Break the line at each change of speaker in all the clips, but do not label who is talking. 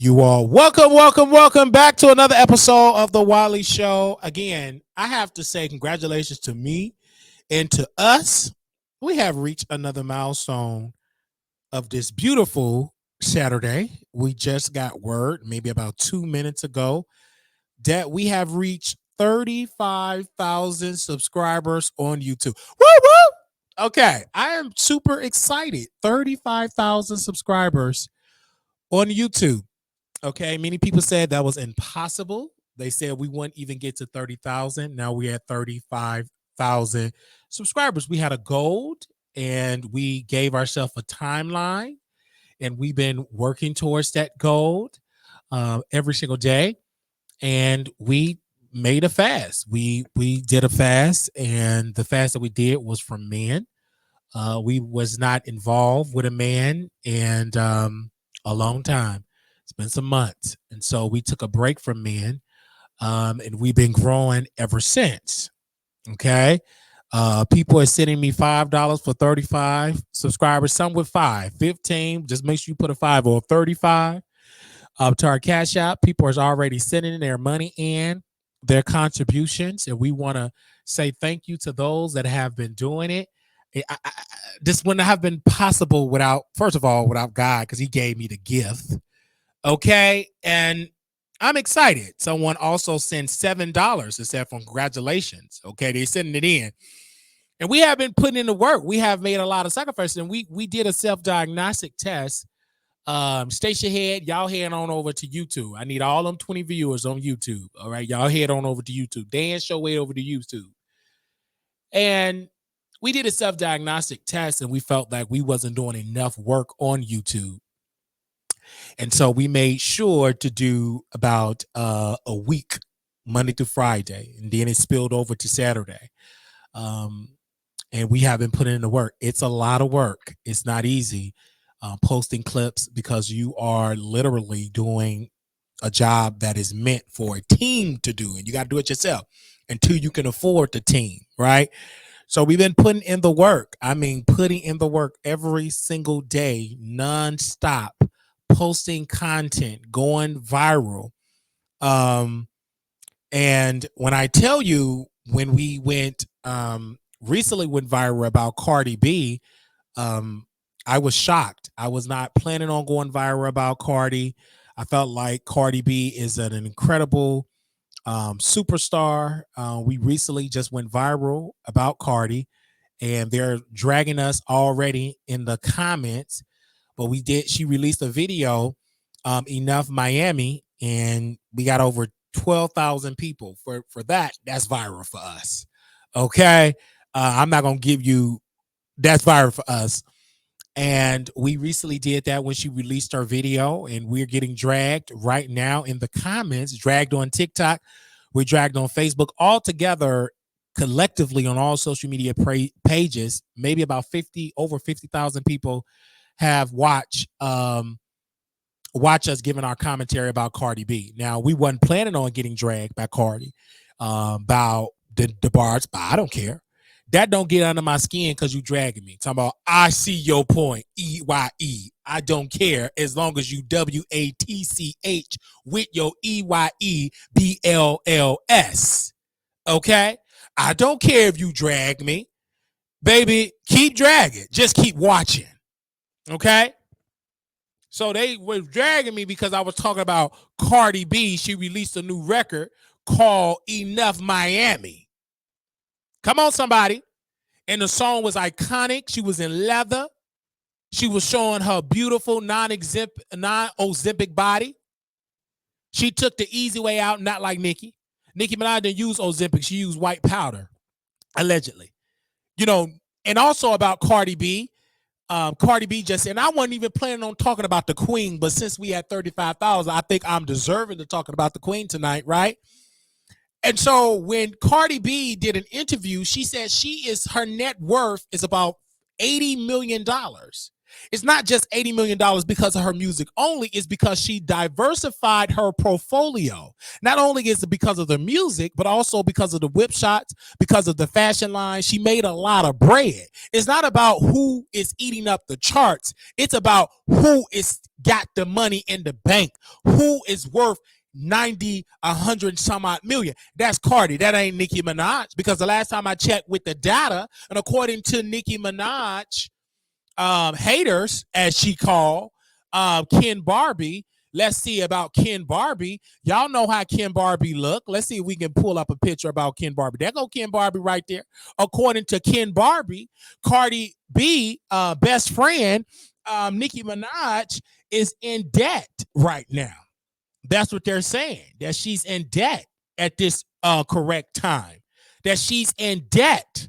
You all welcome back to another episode of the Wiley Show. Again, I have to say congratulations to me and to us. We have reached another milestone of this beautiful Saturday. We just got word maybe about 2 minutes ago that we have reached 35,000 subscribers on YouTube. Woo woo! Okay, I am super excited. 35,000 subscribers on YouTube. Okay, many people said that was impossible. They said we wouldn't even get to 30,000. Now we're at 35,000 subscribers. We had a goal and we gave ourselves a timeline, and we've been working towards that goal every single day. And we made a fast. We did a fast, and the fast that we did was for men. We was not involved with a man and a long time. It's been some months. And so we took a break from men, and we've been growing ever since. Okay. People are sending me $5 for 35 subscribers, some with 5, 15. Just make sure you put a 5 or 35 to our Cash App. People are already sending their money in, their contributions, and we want to say thank you to those that have been doing it. This wouldn't have been possible without, first of all, without God, because he gave me the gift. Okay. And I'm excited. Someone also sent $7 and said, congratulations. Okay. They're sending it in. And we have been putting in the work. We have made a lot of sacrifices. And we did a self-diagnostic test. Station head, y'all head on over to YouTube. I need all them 20 viewers on YouTube. All right. Y'all head on over to YouTube. Dan show way over to YouTube. And we did a self-diagnostic test, and we felt like we wasn't doing enough work on YouTube. And so we made sure to do about a week, Monday through Friday, and then it spilled over to Saturday. And we have been putting in the work. It's a lot of work. It's not easy posting clips, because you are literally doing a job that is meant for a team to do, and you got to do it yourself until you can afford the team, right? So we've been putting in the work. I mean, putting in the work every single day, nonstop, posting content, going viral. And when I tell you, when we recently went viral about Cardi B, I was shocked. I was not planning on going viral about Cardi. I felt like Cardi B is an incredible superstar. We recently just went viral about Cardi, and they're dragging us already in the comments. But she released a video, Enough Miami, and we got over 12,000 people for that. That's viral for us. Okay. I'm not going to give you, that's viral for us. And we recently did that when she released her video, and we're getting dragged right now in the comments, dragged on TikTok. We're dragged on Facebook, all together collectively on all social media pages. Maybe about over 50,000 people have watched us giving our commentary about Cardi B. Now, we wasn't planning on getting dragged by Cardi about the bars, but I don't care. That don't get under my skin because you dragging me. Talking about, I see your point, EYE. I don't care as long as you WATCH with your EYEBLLS. Okay? I don't care if you drag me. Baby, keep dragging. Just keep watching. Okay? So they were dragging me because I was talking about Cardi B. She released a new record called Enough Miami. Come on, somebody. And the song was iconic. She was in leather. She was showing her beautiful non-Ozempic body. She took the easy way out, not like Nicki. Nicki Minaj didn't use Ozempic. She used white powder, allegedly. And also about Cardi B. Cardi B just said, and I wasn't even planning on talking about the queen, but since we had 35,000, I think I'm deserving to talk about the queen tonight, right? And so when Cardi B did an interview, she said her net worth is about $80 million. It's not just $80 million because of her music only. It's because she diversified her portfolio. Not only is it because of the music, but also because of the whip shots, because of the fashion line. She made a lot of bread. It's not about who is eating up the charts. It's about who is got the money in the bank, who is worth 90, 100 some odd million. That's Cardi. That ain't Nicki Minaj, because the last time I checked with the data, and according to Nicki Minaj, haters, as she called Ken Barbie. Let's see about Ken Barbie. Y'all know how Ken Barbie look. Let's see if we can pull up a picture about Ken Barbie. There go Ken Barbie right there. According to Ken Barbie, Cardi B, best friend, Nicki Minaj, is in debt right now. That's what they're saying, that she's in debt at this correct time, that she's in debt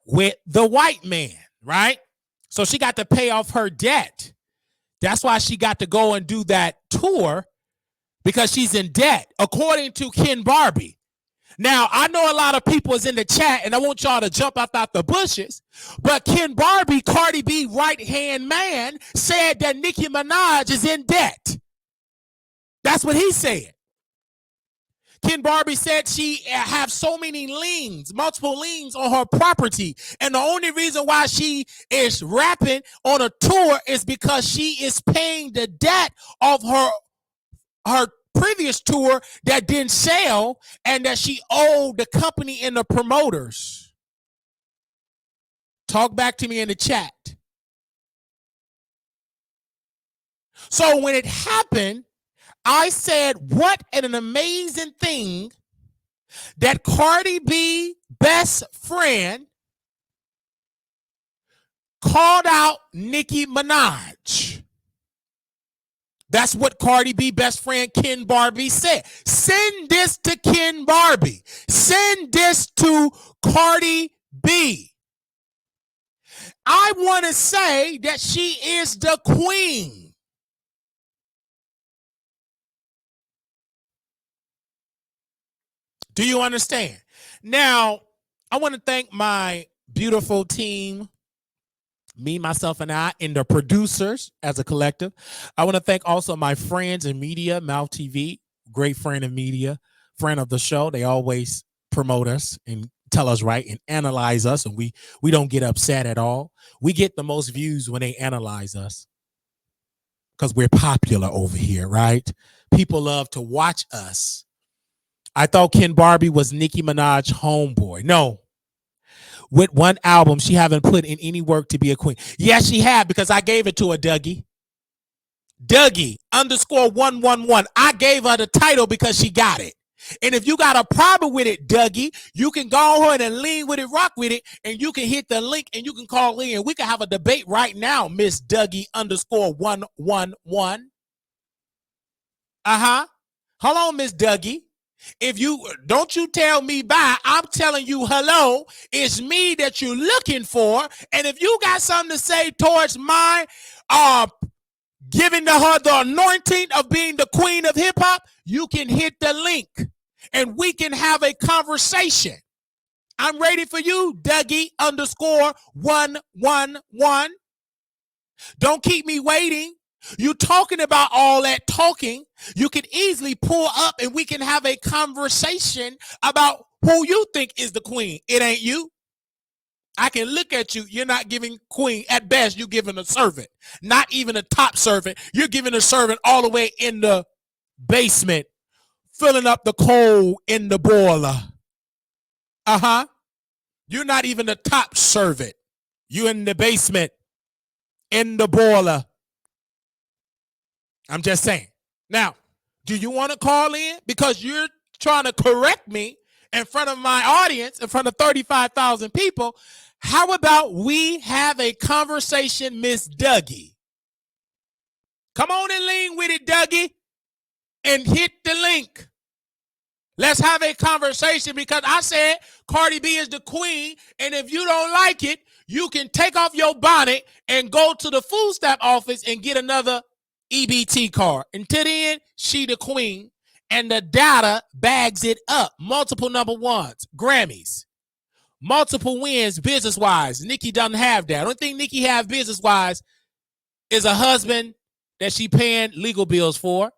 with the white man, right? So she got to pay off her debt. That's why she got to go and do that tour, because she's in debt, according to Ken Barbie. Now, I know a lot of people is in the chat, and I want y'all to jump out the bushes, but Ken Barbie, Cardi B right-hand man, said that Nicki Minaj is in debt. That's what he said. Ken Barbie said she have so many liens, multiple liens on her property. And the only reason why she is rapping on a tour is because she is paying the debt of her previous tour that didn't sell, and that she owed the company and the promoters. Talk back to me in the chat. So when it happened, I said, what an amazing thing that Cardi B best friend called out Nicki Minaj. That's what Cardi B best friend Ken Barbie said. Send this to Ken Barbie. Send this to Cardi B. I want to say that she is the queen. Do you understand? Now, I want to thank my beautiful team, me, myself, and I, and the producers as a collective. I want to thank also my friends in media, Mouth TV, great friend of media, friend of the show. They always promote us and tell us right and analyze us, and we don't get upset at all. We get the most views when they analyze us because we're popular over here, right? People love to watch us. I thought Ken Barbie was Nicki Minaj homeboy. No. With one album, she haven't put in any work to be a queen. Yes, she have, because I gave it to her, Dougie. Dougie _111. I gave her the title because she got it. And if you got a problem with it, Dougie, you can go ahead and lean with it, rock with it, and you can hit the link and you can call in. We can have a debate right now, Miss Dougie _111. Hold on, Miss Dougie. If you don't, you tell me bye. I'm telling you hello. It's me that you're looking for. And if you got something to say towards my giving to her the anointing of being the queen of hip hop, you can hit the link and we can have a conversation. I'm ready for you, Dougie _111. Don't keep me waiting. You talking about all that talking. You can easily pull up and we can have a conversation about who you think is the queen. It ain't you. I can look at you. You're not giving queen. At best, you're giving a servant. Not even a top servant. You're giving a servant all the way in the basement, filling up the coal in the boiler. You're not even the top servant. You're in the basement, in the boiler. I'm just saying. Now, do you want to call in? Because you're trying to correct me in front of my audience, in front of 35,000 people. How about we have a conversation, Miss Dougie? Come on and lean with it, Dougie, and hit the link. Let's have a conversation, because I said Cardi B is the queen, and if you don't like it, you can take off your bonnet and go to the food stamp office and get another EBT card. Until then, she the queen, and the data bags it up. Multiple number ones, Grammys, multiple wins business-wise. Nicki doesn't have that. I don't think Nicki have business-wise is a husband that she paying legal bills for,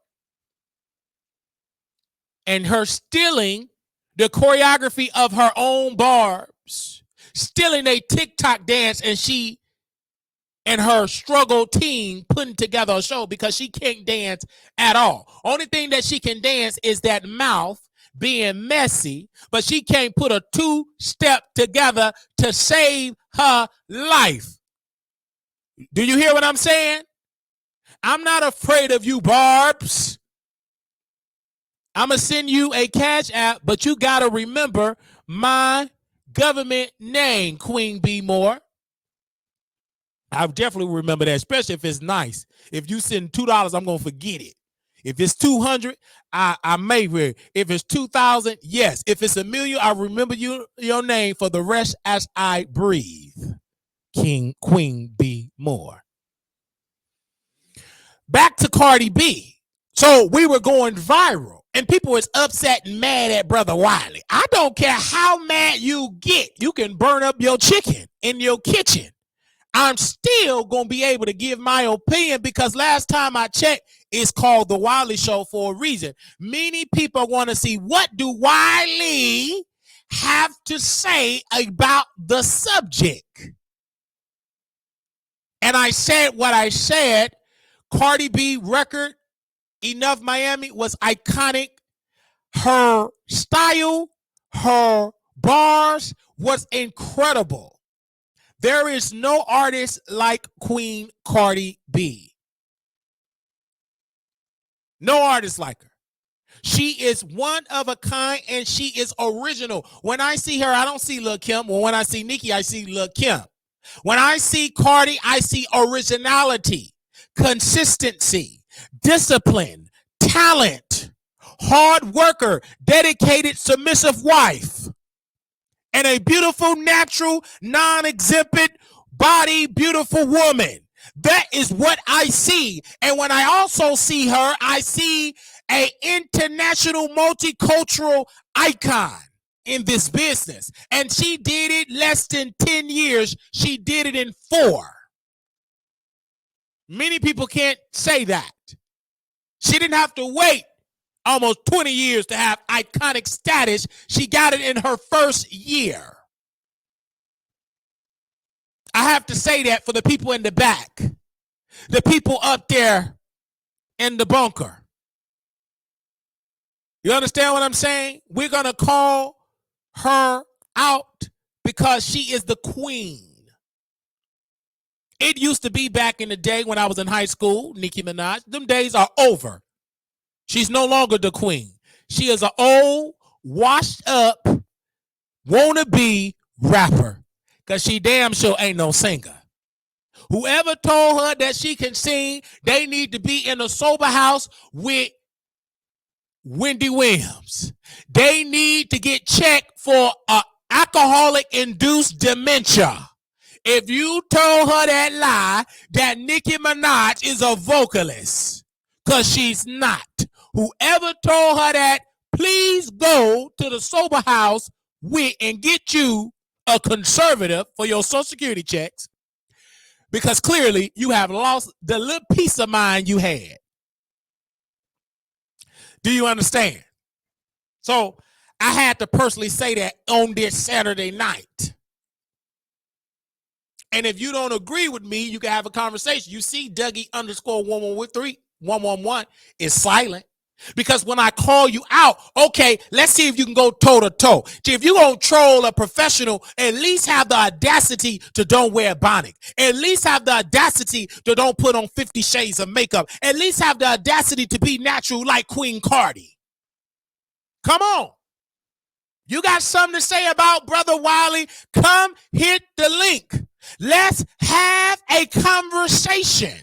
and her stealing the choreography of her own barbs, stealing a TikTok dance, and she and her struggle team putting together a show because she can't dance at all. Only thing that she can dance is that mouth being messy, but she can't put a two-step together to save her life. Do you hear what I'm saying? I'm not afraid of you, Barbs. I'm going to send you a cash app, but you got to remember my government name, Queen B. Moore. I definitely remember that, especially if it's nice. If you send $2, I'm going to forget it. If it's 200, I may read. If it's 2,000, yes. If it's $1,000,000, I remember your name for the rest as I breathe. Queen B. Moore. Back to Cardi B. So we were going viral, and people was upset and mad at Brother Wiley. I don't care how mad you get. You can burn up your chicken in your kitchen. I'm still going to be able to give my opinion because last time I checked, it's called The Wiley Show for a reason. Many people want to see what do Wiley have to say about the subject. And I said what I said. Cardi B record, Enough Miami, was iconic. Her style, her bars was incredible. There is no artist like Queen Cardi B. No artist like her. She is one of a kind and she is original. When I see her, I don't see Lil' Kim. Well, when I see Nicki, I see Lil' Kim. When I see Cardi, I see originality, consistency, discipline, talent, hard worker, dedicated, submissive wife, and a beautiful, natural, non-exhibit body, beautiful woman. That is what I see. And when I also see her, I see an international multicultural icon in this business. And she did it less than 10 years. She did it in 4. Many people can't say that. She didn't have to wait almost 20 years to have iconic status. She got it in her first year. I have to say that for the people in the back, the people up there in the bunker. You understand what I'm saying? We're going to call her out because she is the queen. It used to be back in the day when I was in high school, Nicki Minaj. Them days are over. She's no longer the queen. She is an old, washed up, wannabe rapper because she damn sure ain't no singer. Whoever told her that she can sing, they need to be in a sober house with Wendy Williams. They need to get checked for alcoholic-induced dementia. If you told her that lie, that Nicki Minaj is a vocalist, because she's not. Whoever told her that, please go to the sober house and get you a conservative for your Social Security checks, because clearly you have lost the little peace of mind you had. Do you understand? So I had to personally say that on this Saturday night. And if you don't agree with me, you can have a conversation. You see Dougie_1113 is silent. Because when I call you out, okay, let's see if you can go toe to toe. If you're going to troll a professional, at least have the audacity to don't wear a bonnet. At least have the audacity to don't put on 50 shades of makeup. At least have the audacity to be natural like Queen Cardi. Come on. You got something to say about Brother Wiley? Come hit the link. Let's have a conversation.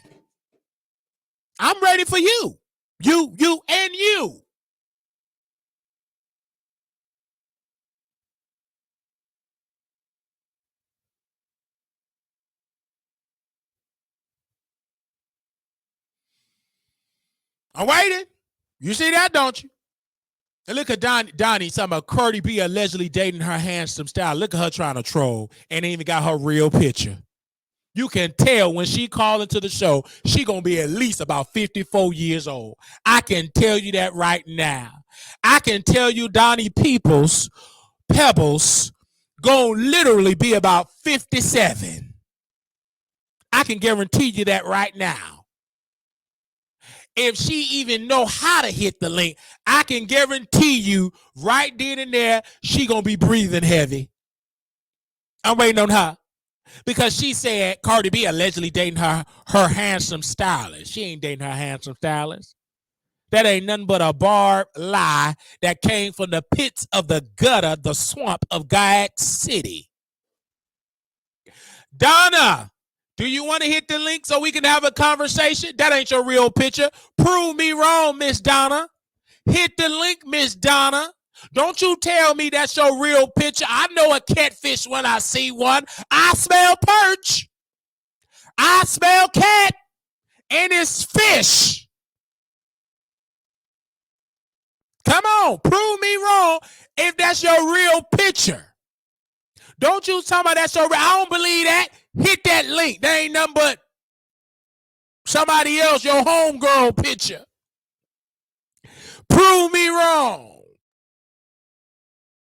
I'm ready for you. You, and you. I'm waiting. You see that, don't you? And look at Donnie talking about Cardi B allegedly dating her handsome style. Look at her trying to troll and ain't even got her real picture. You can tell when she called into the show, she gonna be at least about 54 years old. I can tell you that right now. I can tell you Donnie Pebbles gonna literally be about 57. I can guarantee you that right now. If she even know how to hit the link, I can guarantee you right then and there, she gonna be breathing heavy. I'm waiting on her. Because she said Cardi B allegedly dating her handsome stylist. She ain't dating her handsome stylist. That ain't nothing but a barbed lie that came from the pits of the gutter, the swamp of Gag City. Donna, do you want to hit the link so we can have a conversation? That ain't your real picture. Prove me wrong, Miss Donna. Hit the link, Miss Donna. Don't you tell me that's your real picture. I know a catfish when I see one. I smell perch. I smell cat. And it's fish. Come on, prove me wrong if that's your real picture. Don't you tell me that's your real. I don't believe that. Hit that link. That ain't nothing but somebody else, your homegirl picture. Prove me wrong.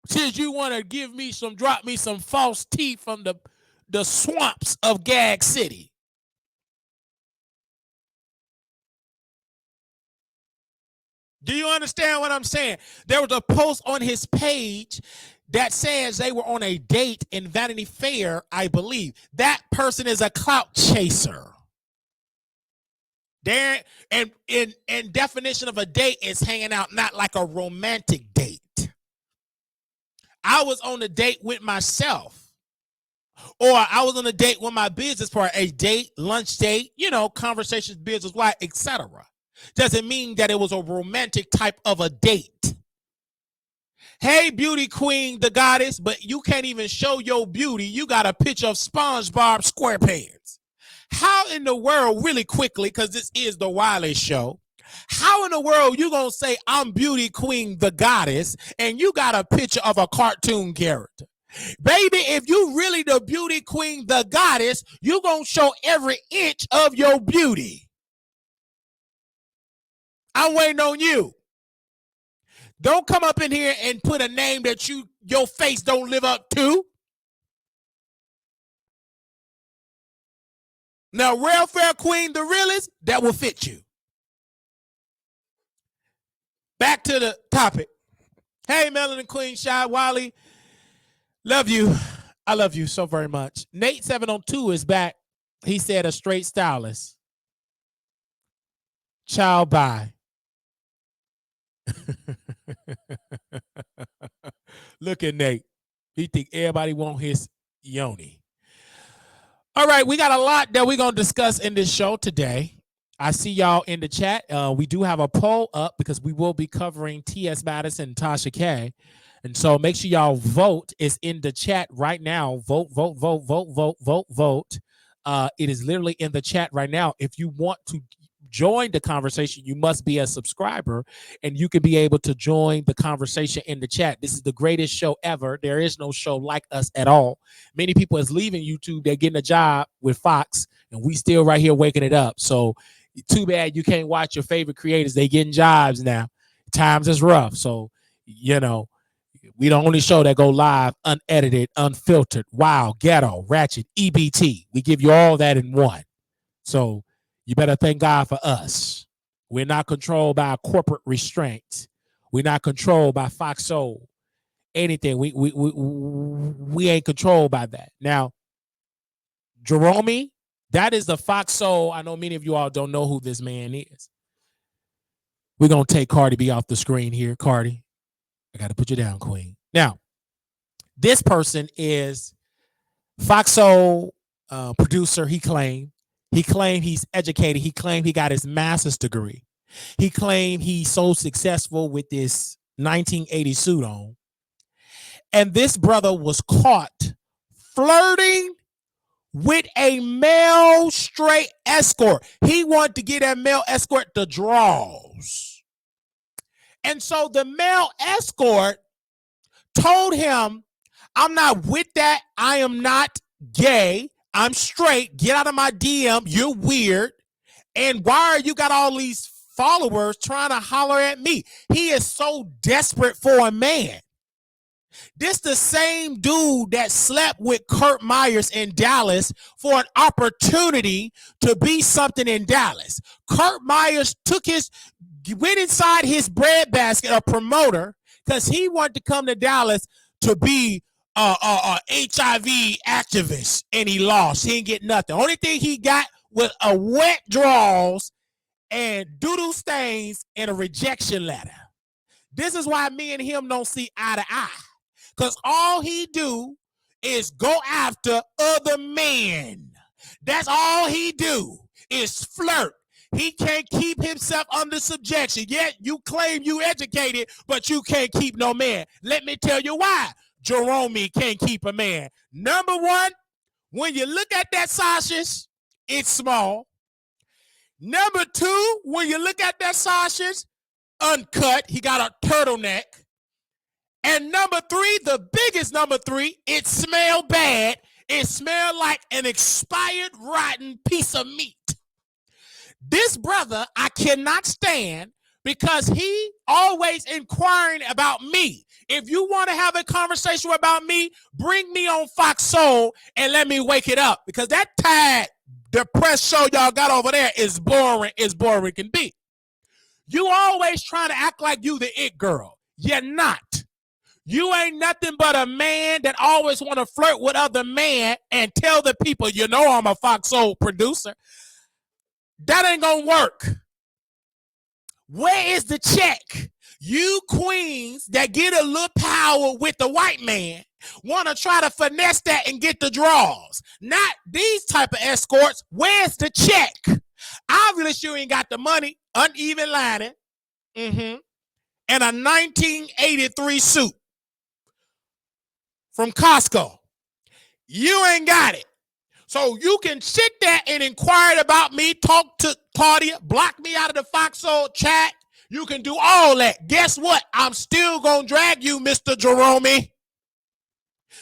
Since you want to drop me some false tea from the swamps of Gag City. Do you understand what I'm saying? There was a post on his page that says they were on a date in Vanity Fair, I believe. That person is a clout chaser. There, and definition of a date is hanging out, not like a romantic date. I was on a date with myself, or I was on a date with my business partner, a date, lunch date, conversations, business, why, etc. Doesn't mean that it was a romantic type of a date. Hey, beauty queen, the goddess, but you can't even show your beauty. You got a picture of SpongeBob SquarePants. How in the world, really quickly, because this is the Wiley Show, how in the world you gonna say I'm beauty queen, the goddess, and you got a picture of a cartoon character? Baby, if you really the beauty queen, the goddess, you gonna show every inch of your beauty. I'm waiting on you. Don't come up in here and put a name that your face don't live up to. Now, Real Fair Queen, the realest, that will fit you. Back to the topic. Hey, Melanin Queen, Shy, Wiley. Love you. I love you so very much. Nate 702 is back. He said a straight stylist. Ciao, bye. Look at Nate. He think everybody want his yoni. All right, we got a lot that we're going to discuss in this show today. I see y'all in the chat. We do have a poll up because we will be covering T.S. Madison and Tasha K. And so make sure y'all vote. It's in the chat right now. Vote, vote, vote, vote, vote, vote, vote. It is literally in the chat right now. If you want to join the conversation, you must be a subscriber, and you can be able to join the conversation in the chat. This is the greatest show ever. There is no show like us at all. Many people is leaving YouTube. They're getting a job with Fox, and we still right here waking it up. So too bad you can't watch your favorite creators. They getting jobs now. Times is rough. So, we the only show that go live, unedited, unfiltered, wild, ghetto, ratchet, EBT. We give you all that in one. So you better thank God for us. We're not controlled by corporate restraints. We're not controlled by Fox Soul. Anything. We ain't controlled by that. Now, Jerome, that is the Fox Soul. I know many of you all don't know who this man is. We're going to take Cardi B off the screen here. Cardi, I got to put you down, queen. Now, this person is Fox Soul producer, he claimed. He claimed he's educated. He claimed he got his master's degree. He claimed he's so successful with this 1980 suit on. And this brother was caught flirting with a male straight escort. He wanted to get that male escort the draws. And so the male escort told him, I'm not with that. I am not gay. I'm straight. Get out of my DM. You're weird. And why are you got all these followers trying to holler at me? He is so desperate for a man. This the same dude that slept with Kurt Myers in Dallas for an opportunity to be something in Dallas. Kurt Myers went inside his breadbasket, a promoter, because he wanted to come to Dallas to be a HIV activist, and he lost. He didn't get nothing. Only thing he got was a wet draws and doodle stains and a rejection letter. This is why me and him don't see eye to eye. Because all he do is go after other men. That's all he do is flirt. He can't keep himself under subjection. Yet you claim you educated, but you can't keep no man. Let me tell you why. Jerome can't keep a man. Number one, when you look at that sausage, it's small. Number two, when you look at that sausage, uncut, he got a turtleneck. And number three, the biggest number three, it smelled bad. It smelled like an expired, rotten piece of meat. This brother I cannot stand because he always inquiring about me. If you want to have a conversation about me, bring me on Fox Soul and let me wake it up. Because that tired, depressed show y'all got over there is boring as boring can be. You always trying to act like you the it girl. You're not. You ain't nothing but a man that always want to flirt with other men and tell the people, you know I'm a Fox Soul producer. That ain't gonna work. Where is the check? You queens that get a little power with the white man want to try to finesse that and get the draws. Not these type of escorts. Where's the check? Obviously, you ain't got the money. Uneven lining. And a 1983 suit from Costco. You ain't got it. So you can sit there and inquire about me, talk to Claudia, block me out of the Fox Soul chat. You can do all that. Guess what? I'm still going to drag you, Mr. Jerome.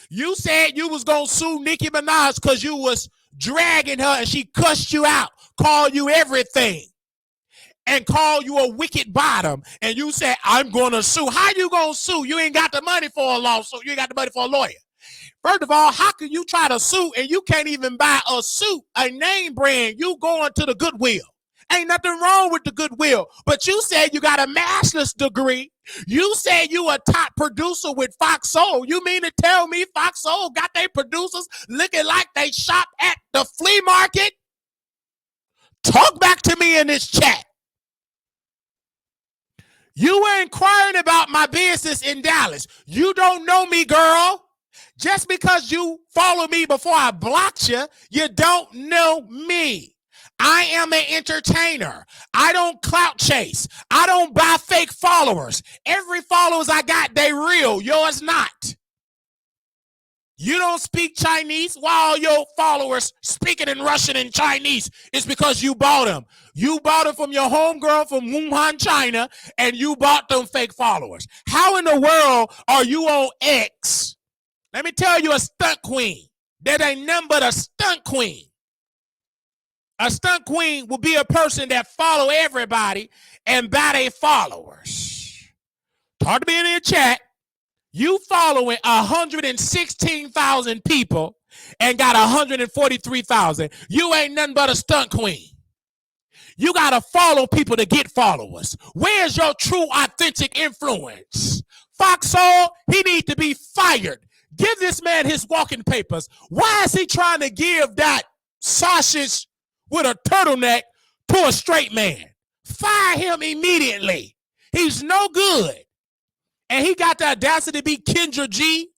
You said you was going to sue Nicki Minaj because you was dragging her and she cussed you out, called you everything, and called you a wicked bottom. And you said, I'm going to sue. How you going to sue? You ain't got the money for a lawsuit. You ain't got the money for a lawyer. First of all, how can you try to sue and you can't even buy a suit, a name brand? You going to the Goodwill. Ain't nothing wrong with the Goodwill. But you said you got a master's degree. You said you a top producer with Fox Soul. You mean to tell me Fox Soul got their producers looking like they shop at the flea market? Talk back to me in this chat. You were inquiring about my business in Dallas. You don't know me, girl. Just because you follow me before I blocked you, you don't know me. I am an entertainer. I don't clout chase. I don't buy fake followers. Every followers I got, they real. Yours not. You don't speak Chinese. Why all your followers speaking in Russian and Chinese? It's because you bought them. You bought them from your homegirl from Wuhan, China, and you bought them fake followers. How in the world are you on X? Let me tell you a stunt queen. That ain't nothing but a stunt queen. A stunt queen will be a person that follow everybody and buy their followers. Talk to me in the chat. You following 116,000 people and got 143,000. You ain't nothing but a stunt queen. You got to follow people to get followers. Where's your true, authentic influence? Fox Soul, he needs to be fired. Give this man his walking papers. Why is he trying to give that sausage with a turtleneck to a straight man? Fire him immediately. He's no good. And he got the audacity to be Kendra G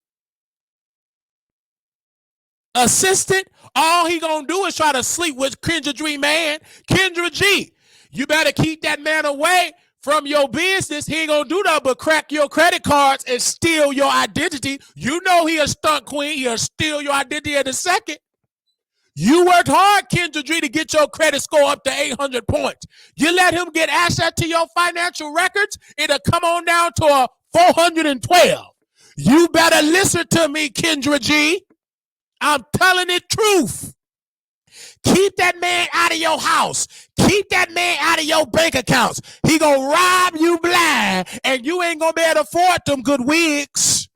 assistant. All he gonna do is try to sleep with Kendra G man. Kendra G, you better keep that man away from your business. He ain't gonna do nothing but crack your credit cards and steal your identity. You know he a stunt queen. He'll steal your identity in a second. You worked hard, Kendra G, to get your credit score up to 800 points. You let him get access to your financial records, it'll come on down to a 412. You better listen to me, Kendra G. I'm telling the truth. Keep that man out of your house. Keep that man out of your bank accounts. He gonna rob you blind, and you ain't gonna be able to afford them good wigs.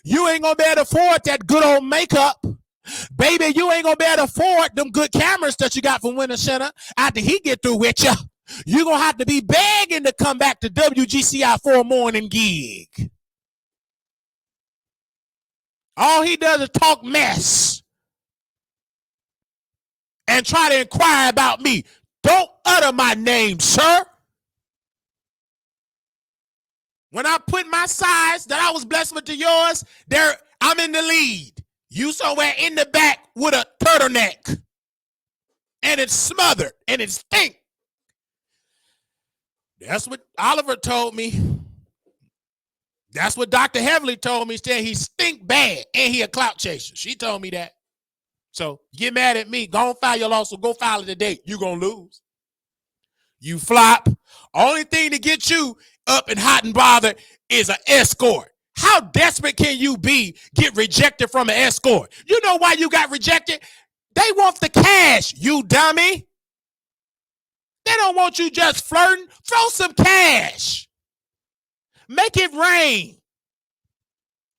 You ain't gonna be able to afford that good old makeup. Baby, you ain't gonna be able to afford them good cameras that you got from Winter Center after he get through with you. You're gonna have to be begging to come back to WGCI for a morning gig. All he does is talk mess and try to inquire about me. Don't utter my name, sir. When I put my size that I was blessed with to yours, there I'm in the lead. You somewhere in the back with a turtleneck. And it's smothered and it stink. That's what Oliver told me. That's what Dr. Heavily told me. Said he stink bad and he a clout chaser. She told me that. So get mad at me. Go and file your lawsuit. Go file it today. You're going to lose. You flop. Only thing to get you up and hot and bothered is an escort. How desperate can you be, get rejected from an escort? You know why you got rejected? They want the cash, you dummy. They don't want you just flirting. Throw some cash. Make it rain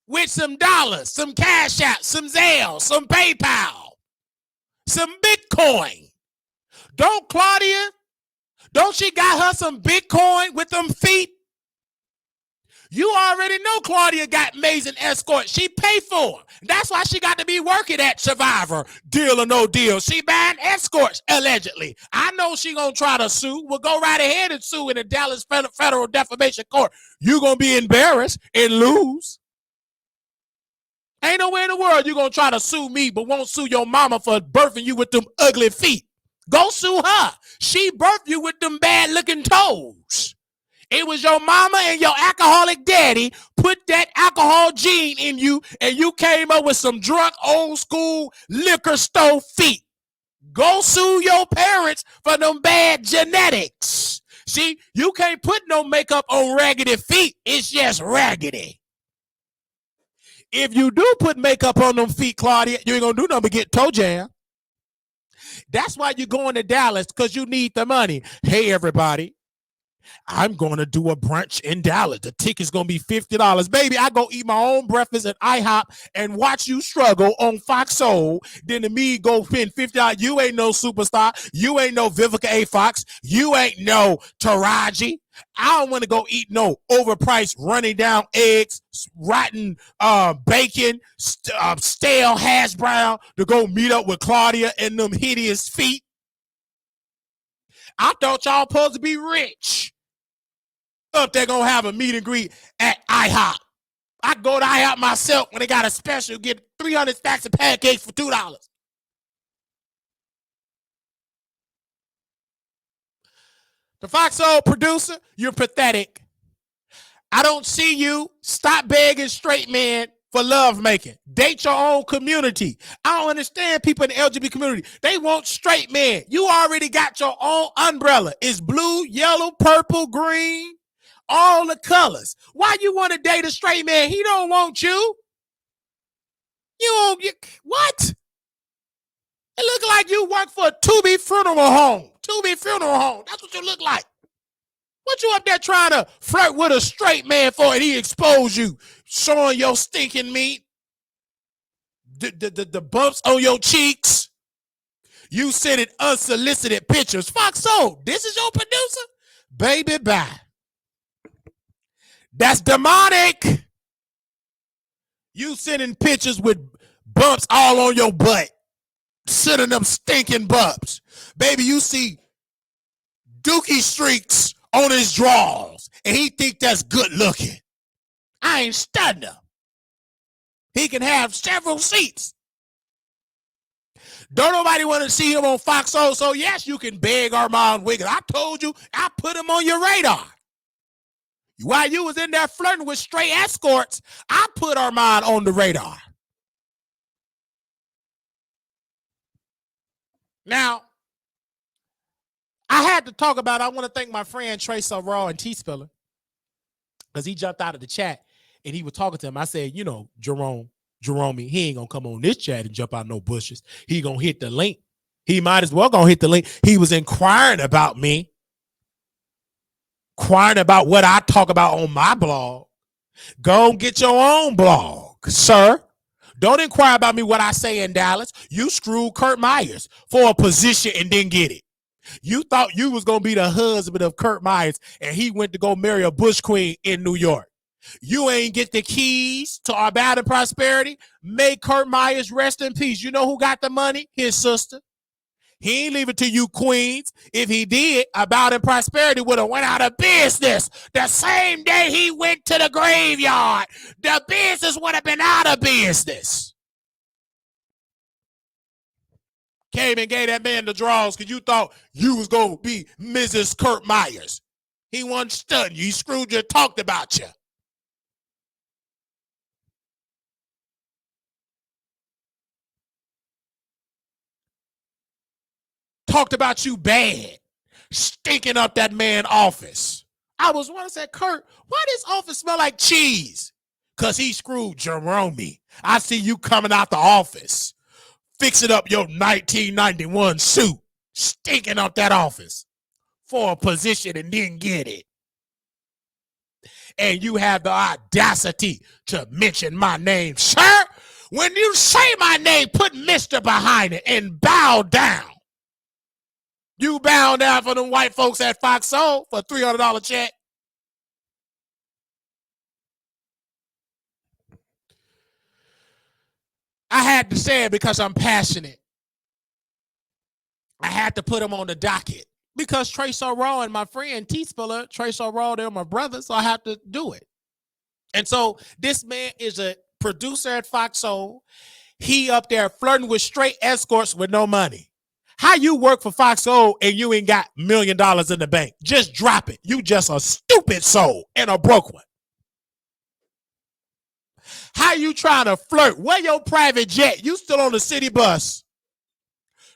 with some dollars, some Cash App, some Zelle, some PayPal, some Bitcoin. Don't Claudia? Don't she got her some Bitcoin with them feet? You already know Claudia got amazing escort. She paid for them. That's why she got to be working at Survivor. Deal or no deal. She buying escorts, allegedly. I know she going to try to sue. Well, go right ahead and sue in the Dallas Federal Defamation Court. You going to be embarrassed and lose. Ain't nowhere in the world you going to try to sue me but won't sue your mama for birthing you with them ugly feet. Go sue her. She birthed you with them bad-looking toes. It was your mama and your alcoholic daddy put that alcohol gene in you, and you came up with some drunk, old school liquor store feet. Go sue your parents for them bad genetics. See, you can't put no makeup on raggedy feet. It's just raggedy. If you do put makeup on them feet, Claudia, you ain't gonna do nothing but get toe jam. That's why you're going to Dallas, because you need the money. Hey, everybody. I'm going to do a brunch in Dallas. The ticket's going to be $50. Baby, I go eat my own breakfast at IHOP and watch you struggle on Fox Soul. Then to me, go spend $50. You ain't no superstar. You ain't no Vivica A. Fox. You ain't no Taraji. I don't want to go eat no overpriced running down eggs, rotten bacon, stale hash brown to go meet up with Claudia and them hideous feet. I thought y'all supposed to be rich. Up there gonna have a meet and greet at IHOP. I go to IHOP myself when they got a special, get 300 stacks of pancakes for $2. The Fox Soul producer, you're pathetic. I don't see you. Stop begging straight men for love making. Date your own community. I don't understand people in the LGBT community. They want straight men. You already got your own umbrella. It's blue, yellow, purple, green, all the colors. Why you want to date a straight man? He don't want you. What? It look like you work for a to-be funeral home. To-be funeral home. That's what you look like. What you up there trying to flirt with a straight man for and he expose you, showing your stinking meat, the bumps on your cheeks. You sending unsolicited pictures. Fox Soul, this is your producer? Baby, bye. That's demonic. You sending pictures with bumps all on your butt. Sending them stinking bumps. Baby, you see dookie streaks on his drawers, and he think that's good looking. I ain't studying him. He can have several seats. Don't nobody want to see him on Fox Soul, so yes, you can beg Armand Wiggins. I told you, I put him on your radar. While you was in there flirting with straight escorts, I put Armand on the radar. Now, I had to talk about, I want to thank my friend Trey Raw and T-Spiller, because he jumped out of the chat and he was talking to him. I said, you know, Jerome, he ain't going to come on this chat and jump out no bushes. He going to hit the link He might as well go hit the link. He was inquiring about me, inquiring about what I talk about on my blog. Go get your own blog, sir. Don't inquire about me what I say in Dallas. You screwed Kurt Myers for a position and didn't get it. You thought you was going to be the husband of Kurt Myers, and he went to go marry a bush queen in New York. You ain't get the keys to our About and Prosperity. May Kurt Myers rest in peace. You know who got the money? His sister. He ain't leave it to you queens. If he did, About and Prosperity would have went out of business. The same day he went to the graveyard, the business would have been out of business. Came and gave that man the draws because you thought you was going to be Mrs. Kurt Myers. He wasn't stunned you. He screwed you, talked about you. Talked about you bad, stinking up that man's office. I was want to say, Kurt, why does office smell like cheese? Because he screwed Jerome. I see you coming out the office, fixing up your 1991 suit, stinking up that office for a position and didn't get it. And you have the audacity to mention my name, sir. When you say my name, put Mr. behind it and bow down. You bow down for them white folks at Fox Soul for a $300 check. I had to say it because I'm passionate. I had to put him on the docket because Trey So Raw and my friend T-Spiller, Trey So Raw, they're my brothers, so I have to do it. And so this man is a producer at Fox Soul. He up there flirting with straight escorts with no money. How you work for Fox Soul and you ain't got $1 million in the bank? Just drop it. You just a stupid soul and a broke one. How you trying to flirt? Where your private jet? You still on the city bus.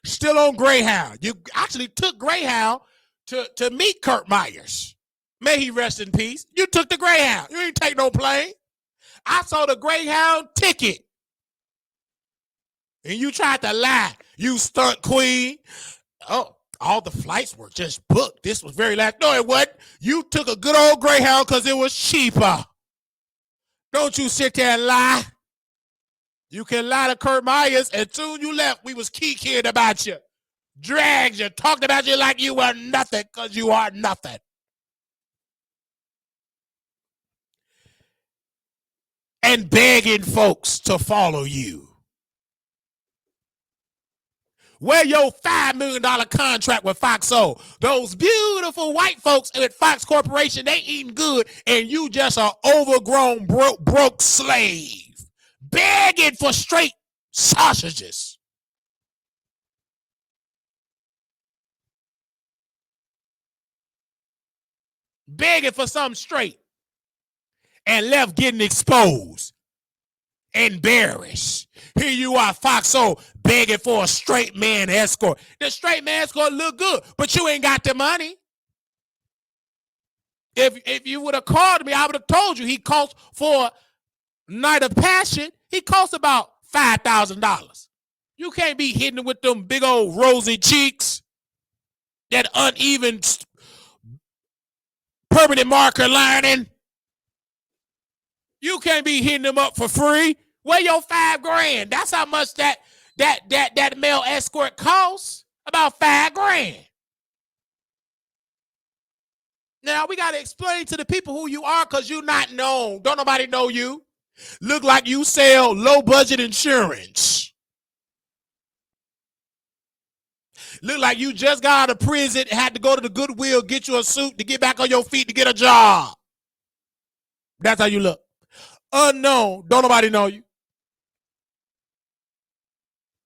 Still on Greyhound. You actually took Greyhound to meet Kurt Myers. May he rest in peace. You took the Greyhound. You ain't take no plane. I saw the Greyhound ticket. And you tried to lie. You stunt queen. Oh, all the flights were just booked. This was very last. No, it wasn't. You took a good old Greyhound because it was cheaper. Don't you sit there and lie. You can lie to Kurt Myers, and soon you left, we was kikiing about you. Dragged you, talked about you like you were nothing because you are nothing. And begging folks to follow you. Where your $5 million contract with Fox Soul? Those beautiful white folks at Fox Corporation, they eating good, and you just an overgrown broke slave, begging for straight sausages. Begging for something straight, and left getting exposed, embarrassed. Here you are, Fox Soul, begging for a straight man escort. The straight man escort look good, but you ain't got the money. If you would have called me, I would have told you he costs for a night of passion. He costs about $5,000. You can't be hitting with them big old rosy cheeks, that uneven permanent marker lining. You can't be hitting them up for free. Where your $5,000? That's how much that male escort costs. About $5,000. Now we gotta explain to the people who you are because you're not known. Don't nobody know you. Look like you sell low budget insurance. Look like you just got out of prison, had to go to the Goodwill, get you a suit to get back on your feet to get a job. That's how you look. Unknown. Don't nobody know you.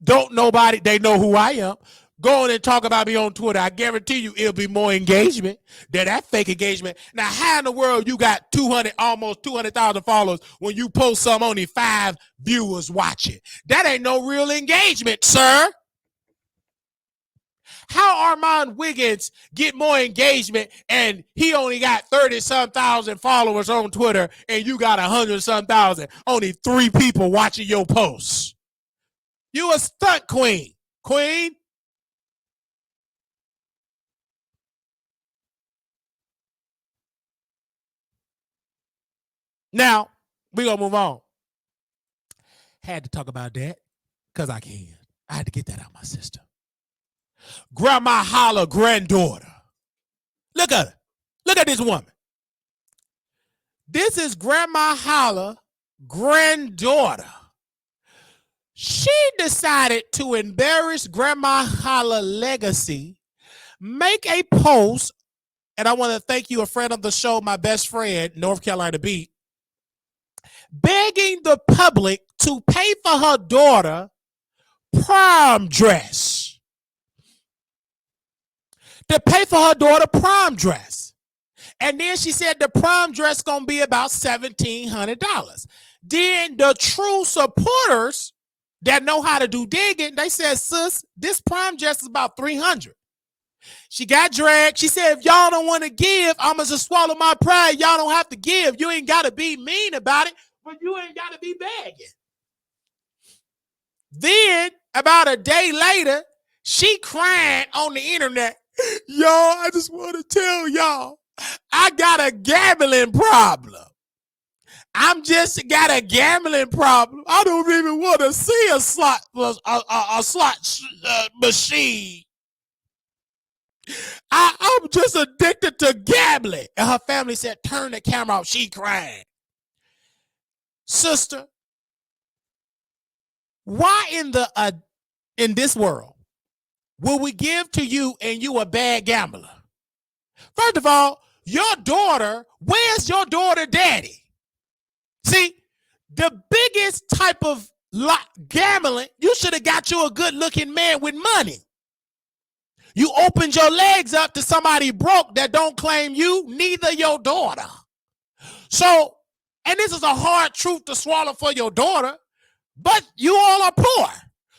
Don't nobody, they know who I am. Go on and talk about me on Twitter. I guarantee you it'll be more engagement than that fake engagement. Now, how in the world you got almost 200,000 followers when you post some only 5 viewers watching? That ain't no real engagement, sir. How Armand Wiggins get more engagement and he only got 30-some thousand followers on Twitter and you got 100-some thousand? Only 3 people watching your posts. You a stunt queen. Queen, Now, we're going to move on. Had to talk about that because I can. I had to get that out of my system. Grandma Holla granddaughter. Look at her. Look at this woman. This is Grandma Holla granddaughter. She decided to embarrass Grandma Holla legacy, make a post, and I want to thank you, a friend of the show, my best friend, North Carolina Beat, begging the public to pay for her daughter prom dress. To pay for her daughter prom dress. And then she said the prom dress gonna be about $1,700. Then the true supporters that know how to do digging, they said, sis, this prom dress is about $300. She got dragged. She said, if y'all don't want to give, I'ma just swallow my pride. Y'all don't have to give. You ain't gotta be mean about it, but you ain't gotta be begging. Then, about a day later, she crying on the internet. Y'all, I just want to tell y'all, I got a gambling problem. I'm just got a gambling problem. I don't even want to see a slot machine. I'm just addicted to gambling. And her family said, turn the camera off. She crying. Sister, why in this world will we give to you and you a bad gambler? First of all, your daughter, where's your daughter daddy? See, the biggest type of gambling, you should have got you a good looking man with money. You opened your legs up to somebody broke that don't claim you, neither your daughter. So, and this is a hard truth to swallow for your daughter, but you all are poor.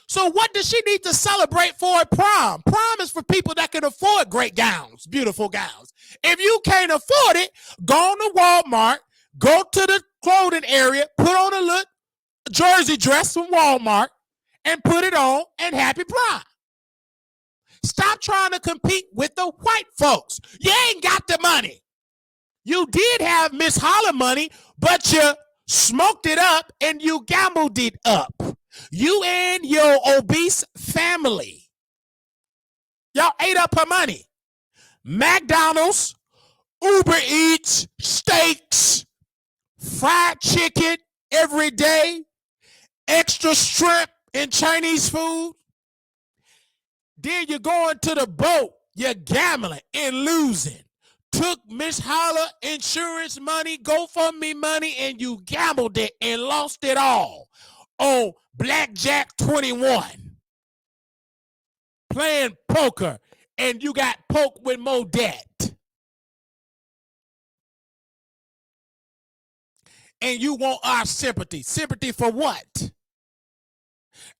So what does she need to celebrate for at prom? Prom is for people that can afford great gowns, beautiful gowns. If you can't afford it, go on to Walmart, go to the clothing area, put on a little jersey dress from Walmart, and put it on, and happy prom. Stop trying to compete with the white folks. You ain't got the money. You did have Miss Holla money, but you smoked it up and you gambled it up. You and your obese family. Y'all ate up her money. McDonald's, Uber Eats, steaks, fried chicken every day, extra shrimp and Chinese food. Then you're going to the boat, you're gambling and losing. Took Miss Holla insurance money, GoFundMe money, and you gambled it and lost it all on Blackjack 21. Playing poker, and you got poked with more debt. And you want our sympathy. Sympathy for what?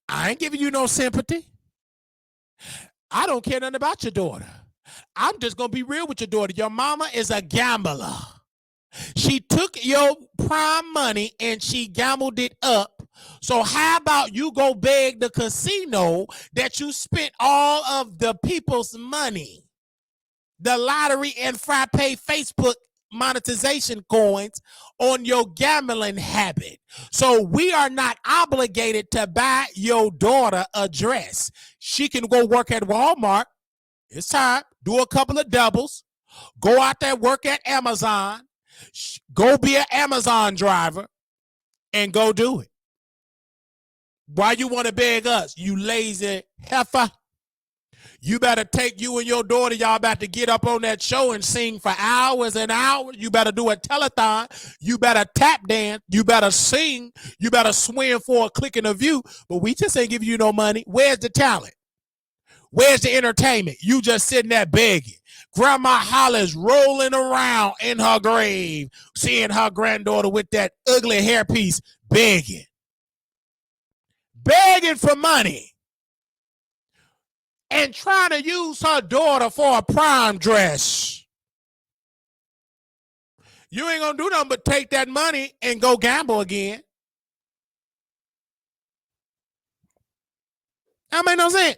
I ain't giving you no sympathy. I don't care nothing about your daughter. I'm just going to be real with your daughter. Your mama is a gambler. She took your prime money and she gambled it up. So how about you go beg the casino that you spent all of the people's money, the lottery and Frappe Facebook monetization coins on your gambling habit. So we are not obligated to buy your daughter a dress. She can go work at Walmart. It's time. Do a couple of doubles. Go out there, work at Amazon. Go be an Amazon driver and go do it. Why you want to beg us, you lazy heifer? You better take you and your daughter, y'all about to get up on that show and sing for hours and hours. You better do a telethon. You better tap dance. You better sing. You better swim for a click and a view. But we just ain't giving you no money. Where's the talent? Where's the entertainment? You just sitting there begging. Grandma Holla's rolling around in her grave, seeing her granddaughter with that ugly hairpiece begging. Begging for money. And trying to use her daughter for a prom dress. You ain't gonna do nothing but take that money and go gamble again. That make no sense.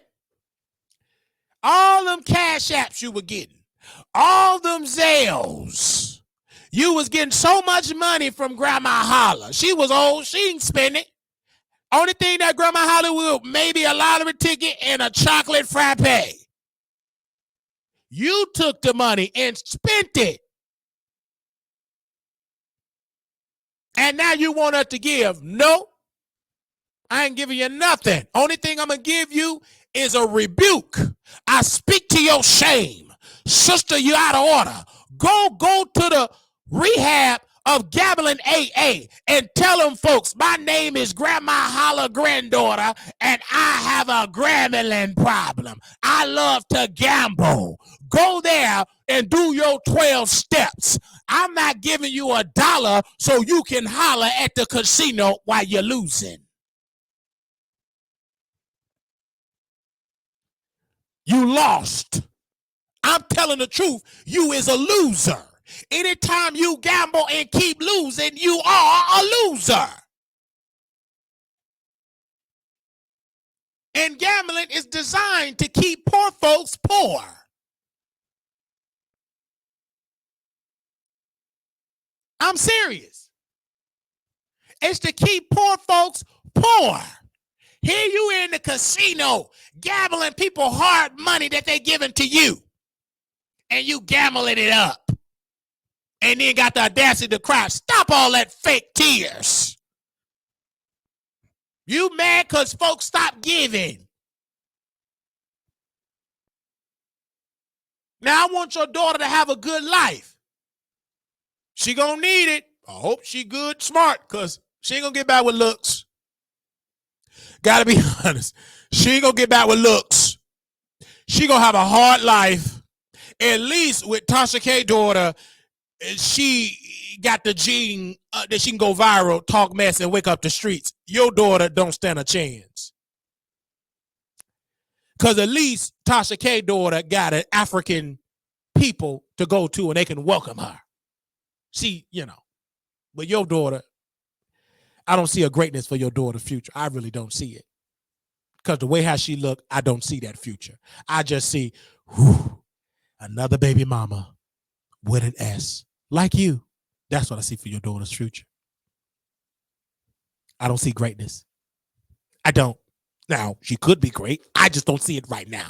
All them cash apps you were getting, all them Zales, You was getting so much money from Grandma Holla. She was old. She didn't spend it. Only thing that Grandma Holla will, maybe a lottery ticket and a chocolate frappe. You took the money and spent it. And now you want us to give. No, I ain't giving you nothing. Only thing I'm going to give you is a rebuke. I speak to your shame. Sister, you out of order. Go to the rehab of Gambling AA and tell them folks, my name is Grandma Holla granddaughter and I have a gambling problem. I love to gamble. Go there and do your 12 steps. I'm not giving you $1 so you can holler at the casino while you're losing. You lost. I'm telling the truth. You is a loser. Anytime you gamble and keep losing, you are a loser. And gambling is designed to keep poor folks poor. I'm serious. It's to keep poor folks poor. Here you in the casino gambling people hard money that they giving to you. And you gambling it up. And then got the audacity to cry. Stop all that fake tears. You mad because folks stop giving. Now I want your daughter to have a good life. She gonna need it. I hope she good, smart, because she ain't gonna get back with looks. Gotta be honest. She ain't gonna get back with looks. She gonna have a hard life. At least with Tasha K's daughter, she got the gene that she can go viral, talk mess, and wake up the streets. Your daughter don't stand a chance. Because at least Tasha K's daughter got an African people to go to and they can welcome her. She, but your daughter, I don't see a greatness for your daughter's future. I really don't see it. Because the way how she look, I don't see that future. I just see, another baby mama with an S. Like you. That's what I see for your daughter's future. I don't see greatness. I don't. Now, she could be great. I just don't see it right now.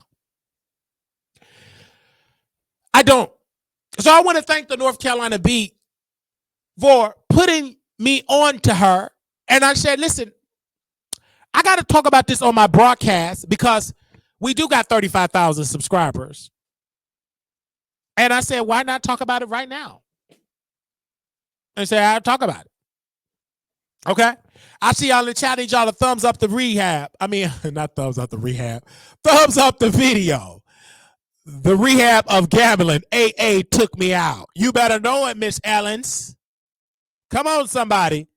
I don't. So I want to thank the North Carolina Beat for putting me on to her. And I said, listen, I got to talk about this on my broadcast because we do got 35,000 subscribers. And I said, why not talk about it right now? And say, I'll talk about it. Okay? I see y'all in the chat. Need y'all to thumbs up the rehab. I mean, not thumbs up the rehab. Thumbs up the video. The rehab of gambling. AA took me out. You better know it, Miss Ellens. Come on, somebody.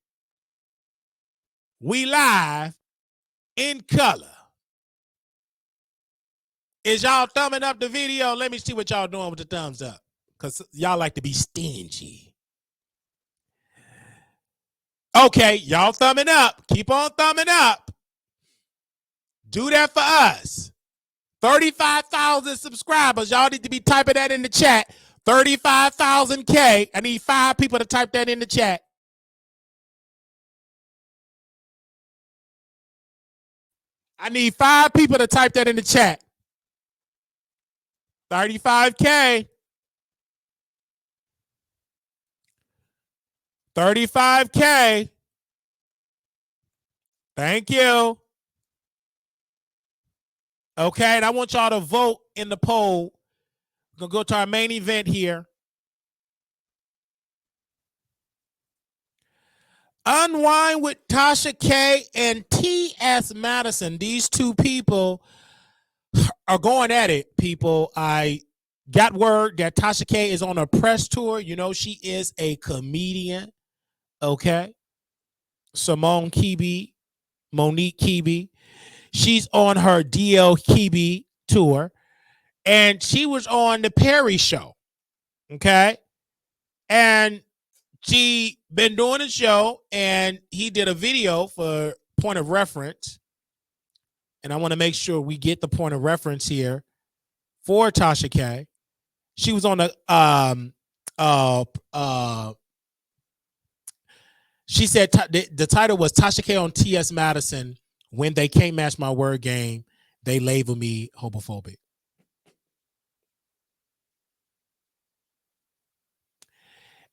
We live in color. Is y'all thumbing up the video? Let me see what y'all doing with the thumbs up. Because y'all like to be stingy. Okay, y'all thumbing up. Keep on thumbing up. Do that for us. 35,000 subscribers. Y'all need to be typing that in the chat. 35,000K. I need 5 people to type that in the chat. I need 5 people to type that in the chat. 35K. 35K. Thank you. Okay, and I want y'all to vote in the poll. We're going to go to our main event here. Unwind with Tasha K and T.S. Madison. These two people are going at it, people. I got word that Tasha K is on a press tour. You know, she is a comedian. Okay. Monique Kibi. She's on her DL Kibi tour. And she was on the Perry show. Okay. And she been doing a show and he did a video for point of reference. And I want to make sure we get the point of reference here for Tasha K. She was on Uh, uh, she said the title was Tasha K on T.S. Madison. When they can't match my word game, they label me homophobic.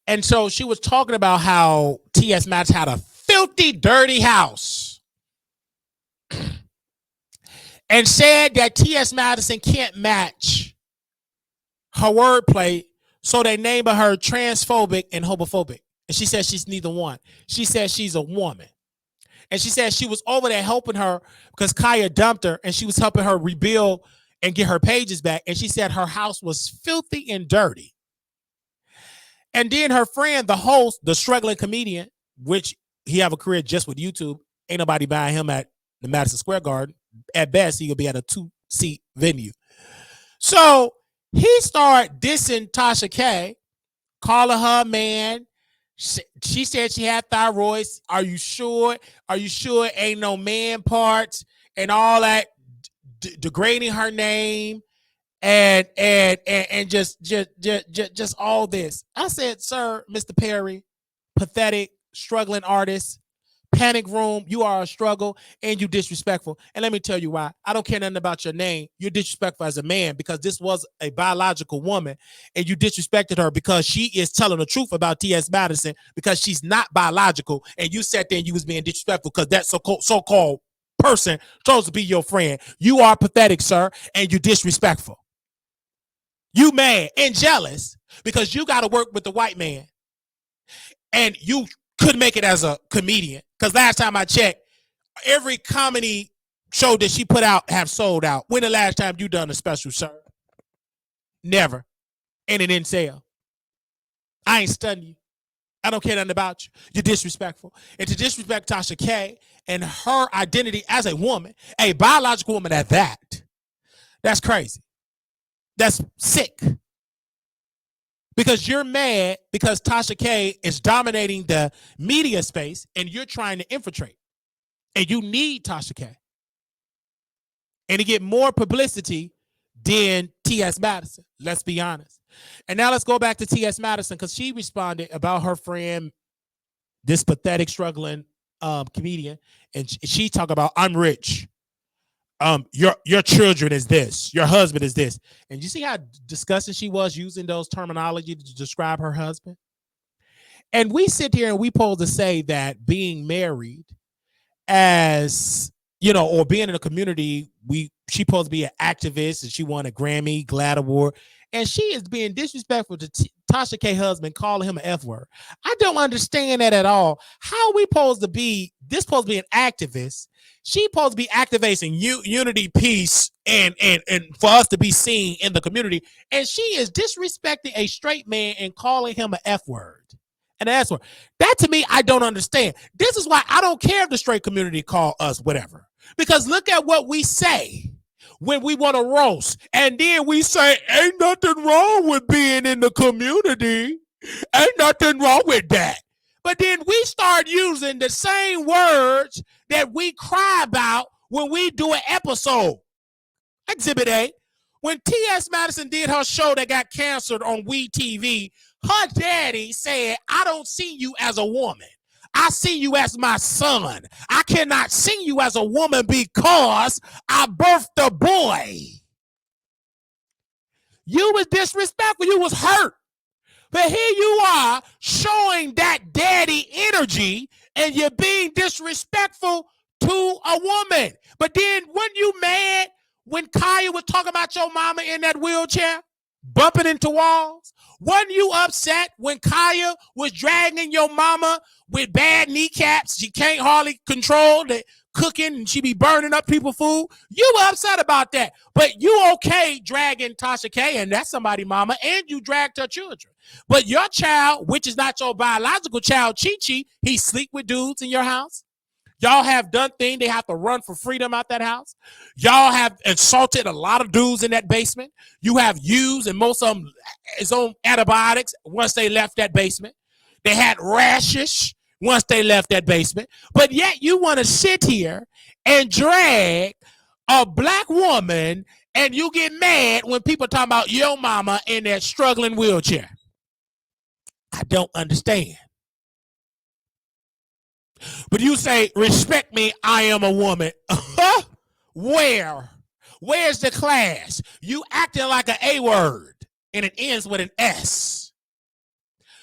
And so she was talking about how T.S. Madison had a filthy, dirty house. And said that T.S. Madison can't match her wordplay, so they named her transphobic and homophobic. And she said she's neither one. She said she's a woman. And she said she was over there helping her because Kaya dumped her, and she was helping her rebuild and get her pages back. And she said her house was filthy and dirty. And then her friend, the host, the struggling comedian, which he have a career just with YouTube, ain't nobody buying him at the Madison Square Garden. At best, he could be at a 2-seat venue. So he started dissing Tasha K, calling her man. She said she had thyroids. Are you sure? Are you sure ain't no man parts and all that, degrading her name and just all this. I said, sir, Mr. Perry, pathetic, struggling artist, panic room, you are a struggle and you disrespectful. And let me tell you why. I don't care nothing about your name. You're disrespectful as a man because this was a biological woman and you disrespected her because she is telling the truth about T.S. Madison because she's not biological, and you sat there and you was being disrespectful because that so-called person chose to be your friend. You are pathetic, sir, and you disrespectful. You mad and jealous because you got to work with the white man and you couldn't make it as a comedian. Because last time I checked, every comedy show that she put out have sold out. When the last time you done a special, sir? Never. And it didn't sell. I ain't stunning you. I don't care nothing about you. You're disrespectful. And to disrespect Tasha K and her identity as a woman, a biological woman at that, that's crazy. That's sick. Because you're mad because Tasha K is dominating the media space and you're trying to infiltrate. And you need Tasha K. And to get more publicity than T.S. Madison. Let's be honest. And now let's go back to T.S. Madison because she responded about her friend, this pathetic, struggling comedian. And she talked about, I'm rich. Your children is this, your husband is this. And you see how disgusting she was using those terminology to describe her husband? And we sit here and we supposed to say that being married as, or being in a community, she supposed to be an activist and she won a Grammy, GLAAD Award. And she is being disrespectful to Tasha K husband, calling him an F word. I don't understand that at all. How are we supposed to be, this supposed to be an activist? She supposed to be activating unity, peace, and for us to be seen in the community. And she is disrespecting a straight man and calling him an F word. An S word. That to me, I don't understand. This is why I don't care if the straight community call us whatever. Because look at what we say when we want to roast. And then we say, ain't nothing wrong with being in the community. Ain't nothing wrong with that. But then we start using the same words that we cry about when we do an episode. Exhibit A. When T.S. Madison did her show that got canceled on WeTV, her daddy said, I don't see you as a woman. I see you as my son. I cannot see you as a woman because I birthed a boy. You was disrespectful. You was hurt. But here you are showing that daddy energy and you're being disrespectful to a woman. But then weren't you mad when Kaya was talking about your mama in that wheelchair, bumping into walls? Weren't you upset when Kaya was dragging your mama with bad kneecaps? She can't hardly control the cooking and she be burning up people's food. You were upset about that. But you okay dragging Tasha K, and that's somebody's mama, and you dragged her children. But your child, which is not your biological child, Chi-Chi, he sleep with dudes in your house. Y'all have done things. They have to run for freedom out that house. Y'all have insulted a lot of dudes in that basement. You have used, and most of them, his own antibiotics once they left that basement. They had rashes once they left that basement. But yet you want to sit here and drag a black woman and you get mad when people talk about your mama in that struggling wheelchair. I don't understand. But you say, respect me, I am a woman. Where? Where's the class? You acting like an A word and it ends with an S.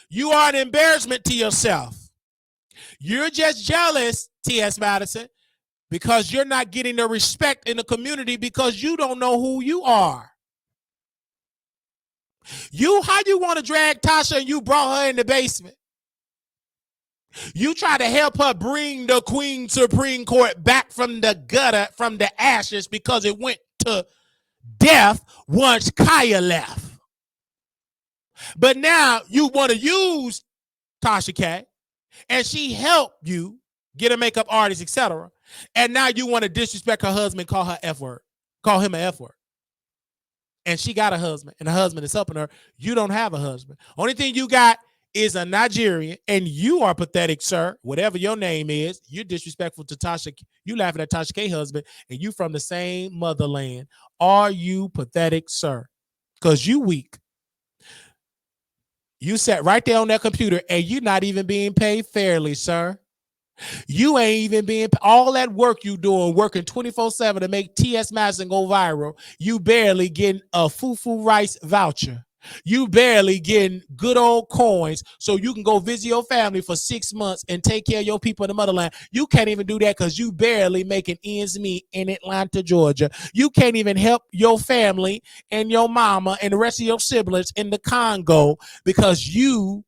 You are an embarrassment to yourself. You're just jealous, T.S. Madison, because you're not getting the respect in the community because you don't know who you are. How you want to drag Tasha and you brought her in the basement? You try to help her bring the Queen Supreme Court back from the gutter, from the ashes, because it went to death once Kaya left. But now you want to use Tasha K, and she helped you get a makeup artist, etc. And now you want to disrespect her husband, call her F word, call him an F word. And she got a husband, and the husband is helping her. You don't have a husband. Only thing you got is a Nigerian, and you are pathetic, sir. Whatever your name is, you're disrespectful to Tasha. You laughing at Tasha K's husband, and you from the same motherland. Are you pathetic, sir? Because you weak. You sat right there on that computer, and you're not even being paid fairly, sir. You ain't even being all that work you doing, working 24/7 to make T.S. Madison go viral. You barely getting a fufu rice voucher. You barely getting good old coins so you can go visit your family for 6 months and take care of your people in the motherland. You can't even do that because you barely making ends meet in Atlanta, Georgia. You can't even help your family and your mama and the rest of your siblings in the Congo because you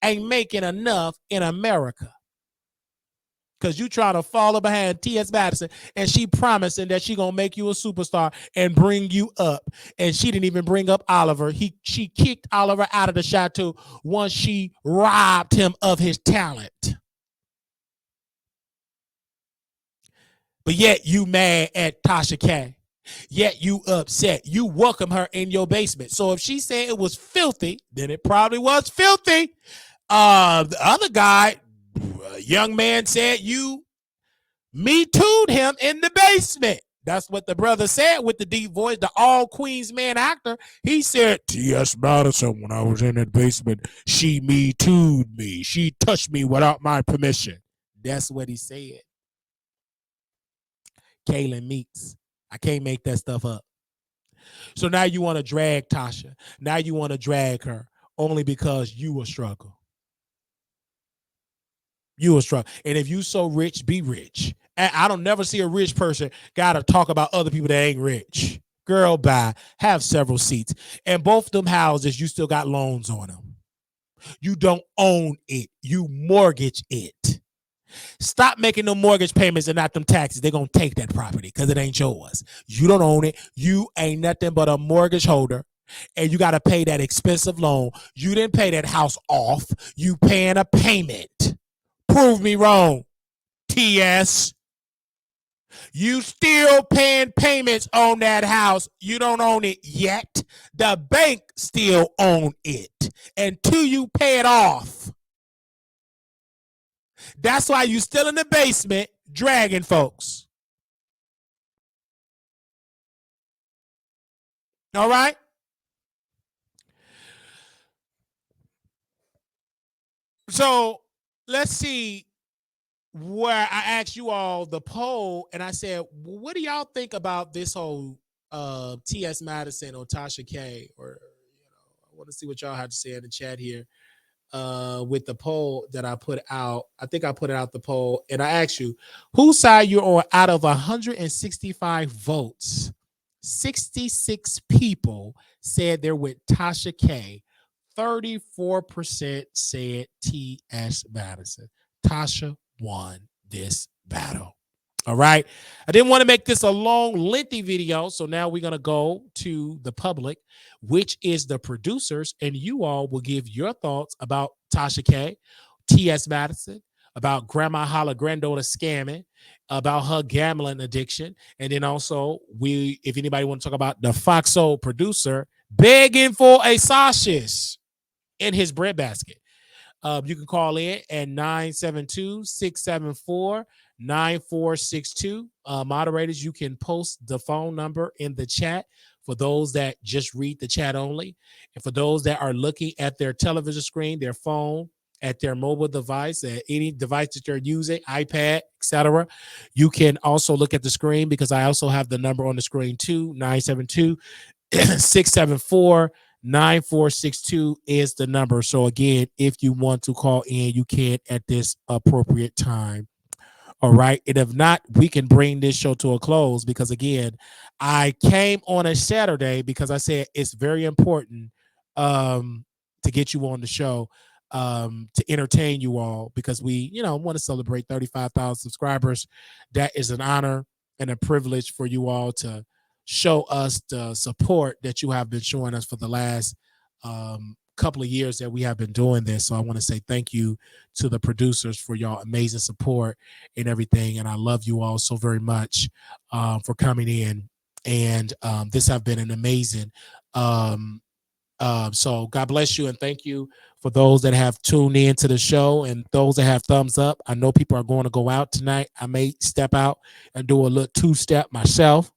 ain't making enough in America. Because you trying to follow behind T.S. Madison, and she promising that she gonna make you a superstar and bring you up. And she didn't even bring up Oliver. She kicked Oliver out of the chateau once she robbed him of his talent. But yet you mad at Tasha K. Yet you upset. You welcome her in your basement. So if she said it was filthy, then it probably was filthy. The other guy, young man, said you Me Too'd him in the basement. That's what the brother said with the deep voice, the all Queens man actor. He said, T.S. Madison, when I was in the basement, she Me Too'd me. She touched me without my permission. That's what he said. Kaylin Meeks. I can't make that stuff up. So now you want to drag Tasha. Now you want to drag her only because you will struggle. You will struggle. And if you so rich, be rich. And I don't never see a rich person got to talk about other people that ain't rich. Girl, bye. Have several seats. And both them houses, you still got loans on them. You don't own it. You mortgage it. Stop making them mortgage payments and not them taxes. They're going to take that property because it ain't yours. You don't own it. You ain't nothing but a mortgage holder. And you got to pay that expensive loan. You didn't pay that house off. You paying a payment. Prove me wrong, T.S. You still paying payments on that house. You don't own it yet. The bank still own it until you pay it off. That's why you still in the basement dragging folks. All right? So let's see where I asked you all the poll, and I said, what do y'all think about this whole T.S. Madison or Tasha K? Or I want to see what y'all have to say in the chat here with the poll that I put out. I think I put out the poll, and I asked you, whose side you're on out of 165 votes. 66 people said they're with Tasha K. 34% said T.S. Madison. Tasha won this battle. All right. I didn't want to make this a long, lengthy video. So now we're going to go to the public, which is the producers. And you all will give your thoughts about Tasha K, T.S. Madison, about Grandma Holla granddaughter scamming, about her gambling addiction. And then also, if anybody want to talk about the Foxhole producer begging for a sausage in his breadbasket. You can call in at 972-674-9462. Moderators, you can post the phone number in the chat For those that just read the chat only, and for those that are looking at their television screen, their phone, at their mobile device, at any device that they're using, iPad, etc., you can also look at the screen because I also have the number on the screen too. 972 674 9462 is the number. So again, if you want to call in, you can at this appropriate time. All right. And if not, we can bring this show to a close because, again, I came on a Saturday because I said it's very important to get you on the show, to entertain you all because we, want to celebrate 35,000 subscribers. That is an honor and a privilege for you all to show us the support that you have been showing us for the last couple of years that we have been doing this. So I want to say thank you to the producers for y'all amazing support and everything. And I love you all so very much for coming in. And this have been an amazing. So God bless you and thank you for those that have tuned in to the show and those that have thumbs up. I know people are going to go out tonight. I may step out and do a little two-step myself.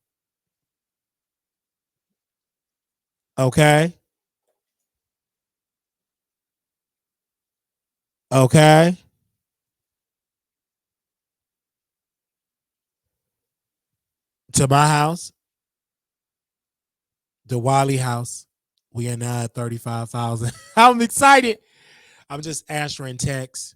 Okay. Okay. To my house, the Wiley house. We are now at 35,000. I'm excited. I'm just answering texts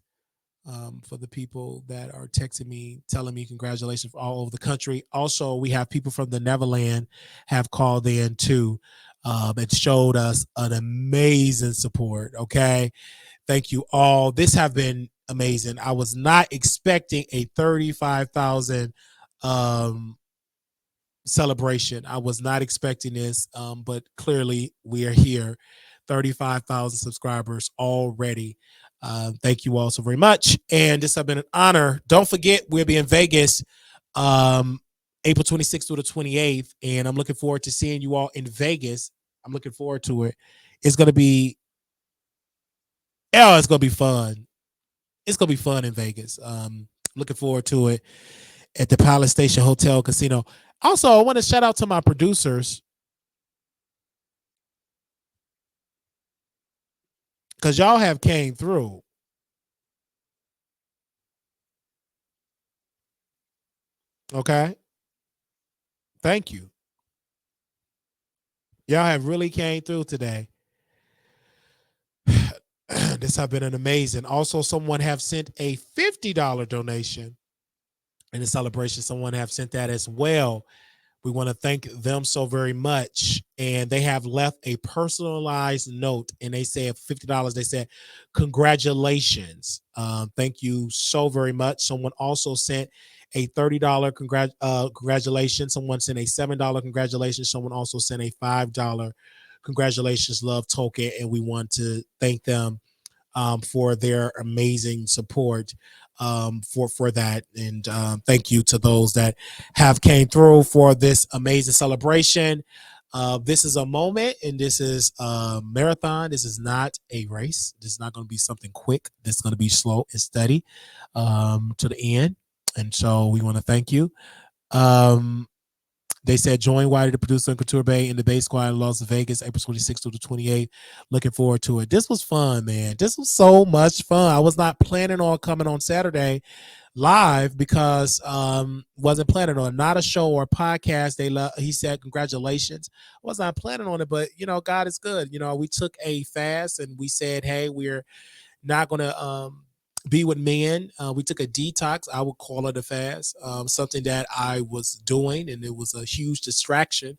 for the people that are texting me, telling me congratulations from all over the country. Also, we have people from the Neverland have called in too and showed us an amazing support. Okay. Thank you all. This have been amazing. I was not expecting a 35,000 celebration. I was not expecting this, but clearly we are here. 35,000 subscribers already. Thank you all so very much. And this has been an honor. Don't forget, we'll be in Vegas April 26th through the 28th. And I'm looking forward to seeing you all in Vegas. I'm looking forward to it. It's going to be, it's going to be fun. It's going to be fun in Vegas. Looking forward to it at the Palace Station Hotel Casino. Also, I want to shout out to my producers because y'all have came through. Okay. Thank you. Y'all have really came through today. This has been an amazing. Also, someone have sent a $50 donation in the celebration. Someone have sent that as well. We want to thank them so very much. And they have left a personalized note and they said $50. They said, congratulations. Thank you so very much. Someone also sent a $30 congratulations. Someone sent a $7 congratulations. Someone also sent a $5 congratulations love token. And we want to thank them for their amazing support for that. And thank you to those that have came through for this amazing celebration. This is a moment and this is a marathon. This is not a race. This is not going to be something quick. This is going to be slow and steady to the end. And so we want to thank you. They said, join Wiley, the producer in Couture Bay in the Bay Squad in Las Vegas, April 26th to the 28th. Looking forward to it. This was fun, man. This was so much fun. I was not planning on coming on Saturday live because wasn't planning on not a show or a podcast. He said, congratulations. I was not planning on it, but, God is good. We took a fast and we said, hey, we're not going to be with men. We took a detox. I would call it a fast, something that I was doing, and it was a huge distraction.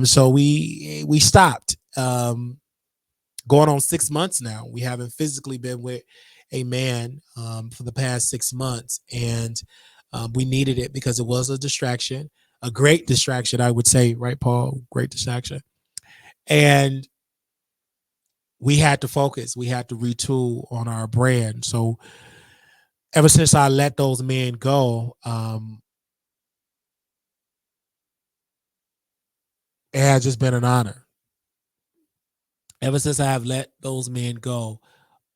So we stopped. Going on 6 months now. We haven't physically been with a man for the past 6 months, and we needed it because it was a distraction, a great distraction, I would say, right, Paul? Great distraction. And we had to focus. We had to retool on our brand. So ever since I let those men go, it has just been an honor. Ever since I have let those men go,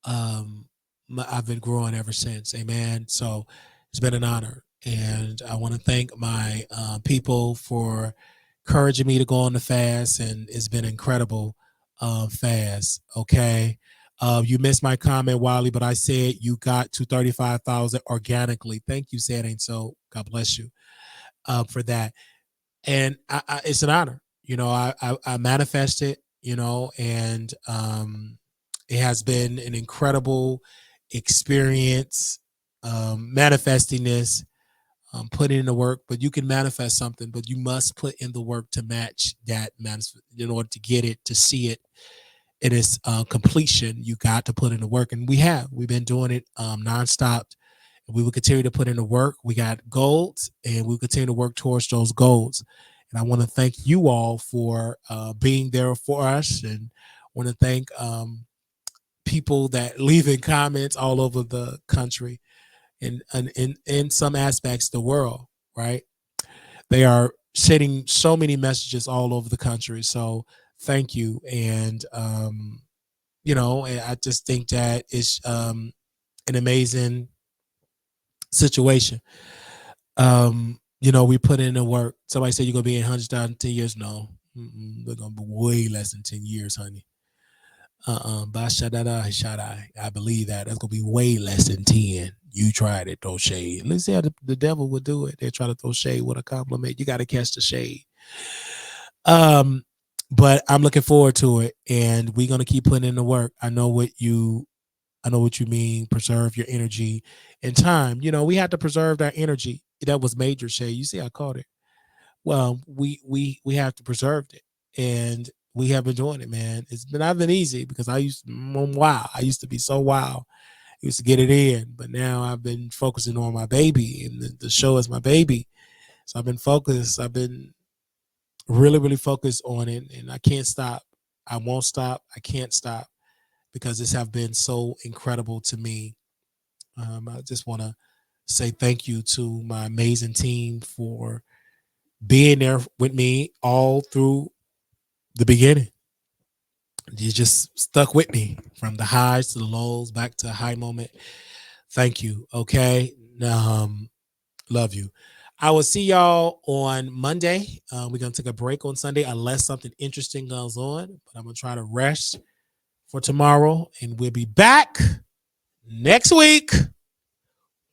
I've been growing ever since. Amen. So it's been an honor. And I want to thank my people for encouraging me to go on the fast, and it's been incredible fast. Okay. You missed my comment, Wiley, but I said you got to 35,000 organically. Thank you, said ain't so. God bless you for that. And it's an honor. I manifested, and it has been an incredible experience manifesting this, putting in the work. But you can manifest something, but you must put in the work to match that in order to get it, to see it in its completion. You got to put in the work, and we've been doing it nonstop. We will continue to put in the work. We got goals, and we'll continue to work towards those goals. And I want to thank you all for being there for us, and want to thank people that leaving comments all over the country, and in some aspects the world, right? They are sending so many messages all over the country. So thank you. And I just think that it's an amazing situation. We put in the work. Somebody said you're gonna be in 100,000 10 years. No, we're gonna be way less than 10 years, honey. I believe that. That's gonna be way less than 10. You tried it, throw shade. Let's see how the devil would do it. They try to throw shade with a compliment. You got to catch the shade. But I'm looking forward to it, and we're gonna keep putting in the work. I know what you mean. Preserve your energy and time. We have to preserve that energy. That was major shade. You see, I caught it. Well, we have to preserve it, and we have been doing it, man. It's not been easy because I used to be so wild. I used to get it in, but now I've been focusing on my baby, and the show is my baby. So I've been focused. I've been really, really focused on it, and I can't stop. I won't stop. I can't stop because this have been so incredible to me. I just want to say thank you to my amazing team for being there with me all through the beginning. You just stuck with me from the highs to the lows, back to a high moment. Thank you. Okay. Love you. I will see y'all on Monday. We're going to take a break on Sunday unless something interesting goes on, but I'm going to try to rest for tomorrow, and we'll be back next week.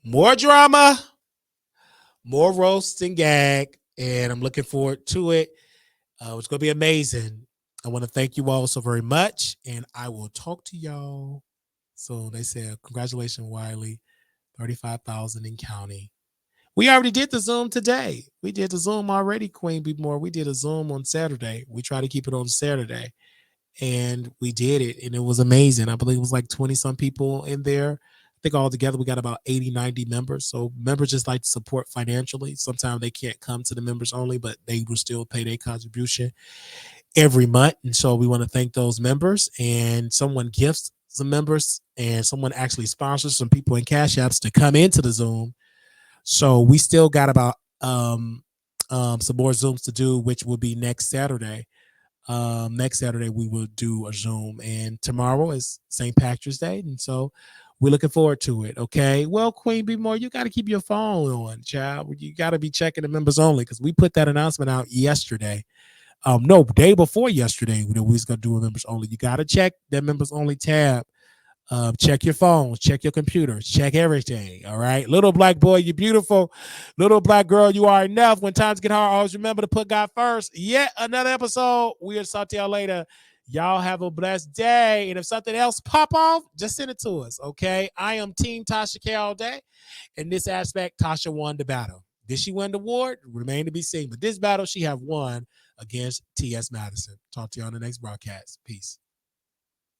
More drama, more roast and gag, and I'm looking forward to it. It's going to be amazing. I want to thank you all so very much, and I will talk to y'all. So they said, congratulations, Wiley, 35,000 in county. We already did the Zoom today. We did the Zoom already, Queen Be More. We did a Zoom on Saturday. We try to keep it on Saturday, and we did it, and it was amazing. I believe it was like 20-some people in there. I think all together we got about 80, 90 members. So members just like to support financially. Sometimes they can't come to the members only, but they will still pay their contribution every month. And so we want to thank those members. And someone gifts some members, and someone actually sponsors some people in Cash Apps to come into the Zoom. So we still got about some more Zooms to do, which will be next Saturday. Next Saturday we will do a Zoom, and tomorrow is St. Patrick's Day, and so we're looking forward to it. Okay. Well, Queen Be More, you got to keep your phone on, child. You got to be checking the members only, because we put that announcement out yesterday. No, day before yesterday, we was gonna do a members only. You got to check that members only tab. Check your phones, check your computers, check everything. All right. Little black boy, you're beautiful. Little black girl, you are enough. When times get hard, always remember to put God first. Yet another episode. We'll talk to y'all later. Y'all have a blessed day. And if something else pop off, just send it to us. Okay. I am Team Tasha K all day. In this aspect, Tasha won the battle. Did she win the award? Remain to be seen. But this battle, she have won against T.S. Madison. Talk to you on the next broadcast. Peace.